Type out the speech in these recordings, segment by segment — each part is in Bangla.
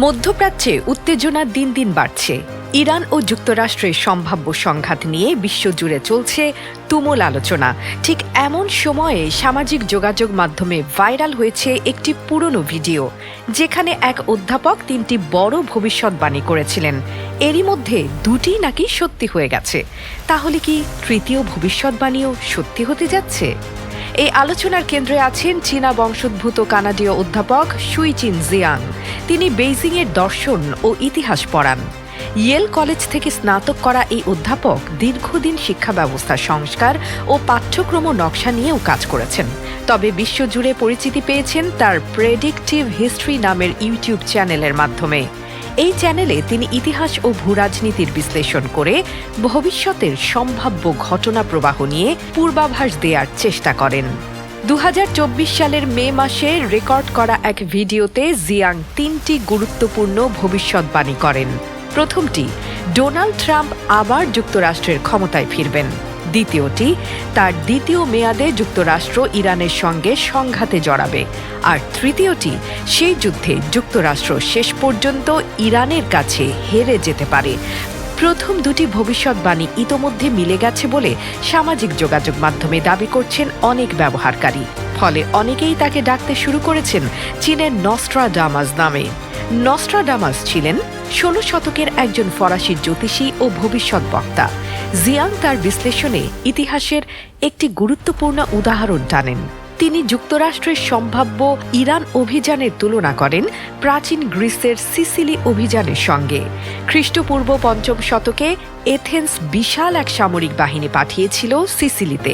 মধ্যপ্রাচ্যে উত্তেজনা দিন দিন বাড়ছে। ইরান ও যুক্তরাষ্ট্রের সম্ভাব্য সংঘাত নিয়ে বিশ্বজুড়ে চলছে তুমুল আলোচনা। ঠিক এমন সময়ে সামাজিক যোগাযোগ মাধ্যমে ভাইরাল হয়েছে একটি পুরনো ভিডিও, যেখানে এক অধ্যাপক 3টি বড় ভবিষ্যৎবাণী করেছিলেন। এরই মধ্যে 2টি নাকি সত্যি হয়ে গেছে। তাহলে কি তৃতীয় ভবিষ্যৎবাণীও সত্যি হতে যাচ্ছে? এই আলোচনার কেন্দ্রে আছেন চীনা বংশোদ্ভূত কানাডীয় অধ্যাপক শুইচিন জিয়াং। তিনি বেইজিংয়ের দর্শন ও ইতিহাস পড়ান। ইয়েল কলেজ থেকে স্নাতক করা এই অধ্যাপক দীর্ঘদিন শিক্ষা ব্যবস্থা সংস্কার ও পাঠ্যক্রম নকশা নিয়েও কাজ করেছেন। তবে বিশ্বজুড়ে পরিচিতি পেয়েছেন তার প্রেডিকটিভ হিস্ট্রি নামের ইউটিউব চ্যানেলের মাধ্যমে। এই চ্যানেলে তিনি ইতিহাস ও ভূরাজনীতির বিশ্লেষণ করে ভবিষ্যতের সম্ভাব্য ঘটনা প্রবাহ নিয়ে পূর্বাভাস দেওয়ার চেষ্টা করেন। 2024 সালের মে মাসে রেকর্ড করা এক ভিডিওতে জিয়াং 3টি গুরুত্বপূর্ণ ভবিষ্যৎবাণী করেন। প্রথমটি, ডোনাল্ড ট্রাম্প আবার যুক্তরাষ্ট্রের ক্ষমতায় ফিরবেন। দ্বিতীয়টি, তার দ্বিতীয় মেয়াদে যুক্তরাষ্ট্র ইরানের সঙ্গে সংঘাতে জড়াবে। আর তৃতীয়টি, সেই যুদ্ধে যুক্তরাষ্ট্র শেষ পর্যন্ত ইরানের কাছে হেরে যেতে পারে। প্রথম 2টি ভবিষ্যৎবাণী ইতোমধ্যে মিলে গেছে বলে সামাজিক যোগাযোগ মাধ্যমে দাবি করছেন অনেক ব্যবহারকারী। ফলে অনেকেই তাকে ডাকতে শুরু করেছেন চীনের নস্ট্রাডামাস নামে। নস্ট্রাডামাস ছিলেন 16 শতকের একজন ফরাসি জ্যোতিষী ও ভবিষ্যৎ বক্তা। জিয়াং তার বিশ্লেষণে ইতিহাসের একটি গুরুত্বপূর্ণ উদাহরণ টানেন। তিনি যুক্তরাষ্ট্রের সম্ভাব্য ইরান অভিযানের তুলনা করেন প্রাচীন গ্রিসের সিসিলি অভিযানের সঙ্গে। খ্রিস্টপূর্ব 5ম শতকে এথেন্স বিশাল এক সামরিক বাহিনী পাঠিয়েছিল সিসিলিতে,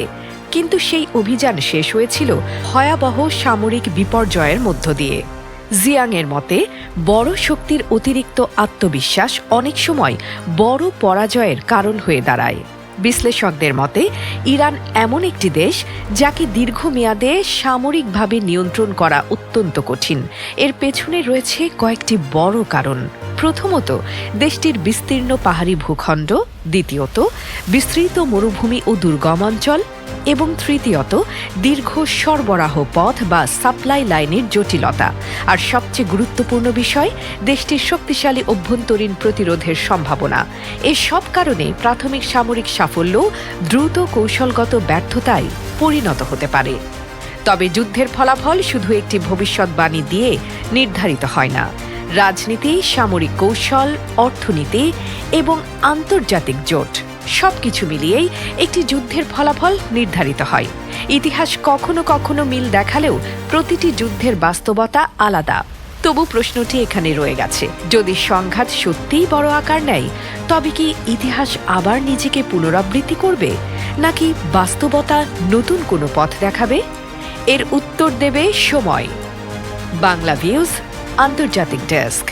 কিন্তু সেই অভিযান শেষ হয়েছিল ভয়াবহ সামরিক বিপর্যয়ের মধ্য দিয়ে। জিয়াংয়ের মতে, বড় শক্তির অতিরিক্ত আত্মবিশ্বাস অনেক সময় বড় পরাজয়ের কারণ হয়ে দাঁড়ায়। বিশ্লেষকদের মতে, ইরান এমন একটি দেশ যাকে দীর্ঘমেয়াদে সামরিকভাবে নিয়ন্ত্রণ করা অত্যন্ত কঠিন। এর পেছনে রয়েছে কয়েকটি বড় কারণ। প্রথমত, দেশটির বিস্তীর্ণ পাহাড়ি ভূখণ্ড। দ্বিতীয়ত, বিস্তৃত মরুভূমি ও দুর্গম অঞ্চল। এবং তৃতীয়ত, দীর্ঘ সরবরাহ পথ বা সাপ্লাই লাইনের জটিলতা। আর সবচেয়ে গুরুত্বপূর্ণ বিষয়, দেশটির শক্তিশালী অভ্যন্তরীণ প্রতিরোধের সম্ভাবনা। এই সব কারণে প্রাথমিক সামরিক সাফল্য দ্রুত কৌশলগত ব্যর্থতায় পরিণত হতে পারে। তবে যুদ্ধের ফলাফল শুধু একটি ভবিষ্যৎবাণী দিয়ে নির্ধারিত হয় না। রাজনীতি, সামরিক কৌশল, অর্থনীতি এবং আন্তর্জাতিক জোট সবকিছু মিলিয়েই একটি যুদ্ধের ফলাফল নির্ধারিত হয়। ইতিহাস কখনো কখনো মিল দেখালেও প্রতিটি যুদ্ধের বাস্তবতা আলাদা। তবু প্রশ্নটি এখানে রয়ে গেছে, যদি সংঘাত সত্যিই বড় আকার নেয়, তবে কি ইতিহাস আবার নিজেকে পুনরাবৃত্তি করবে, নাকি বাস্তবতা নতুন কোনো পথ দেখাবে? এর উত্তর দেবে সময়। বাংলা ভিউজ, আন্তর্জাতিক ডেস্ক।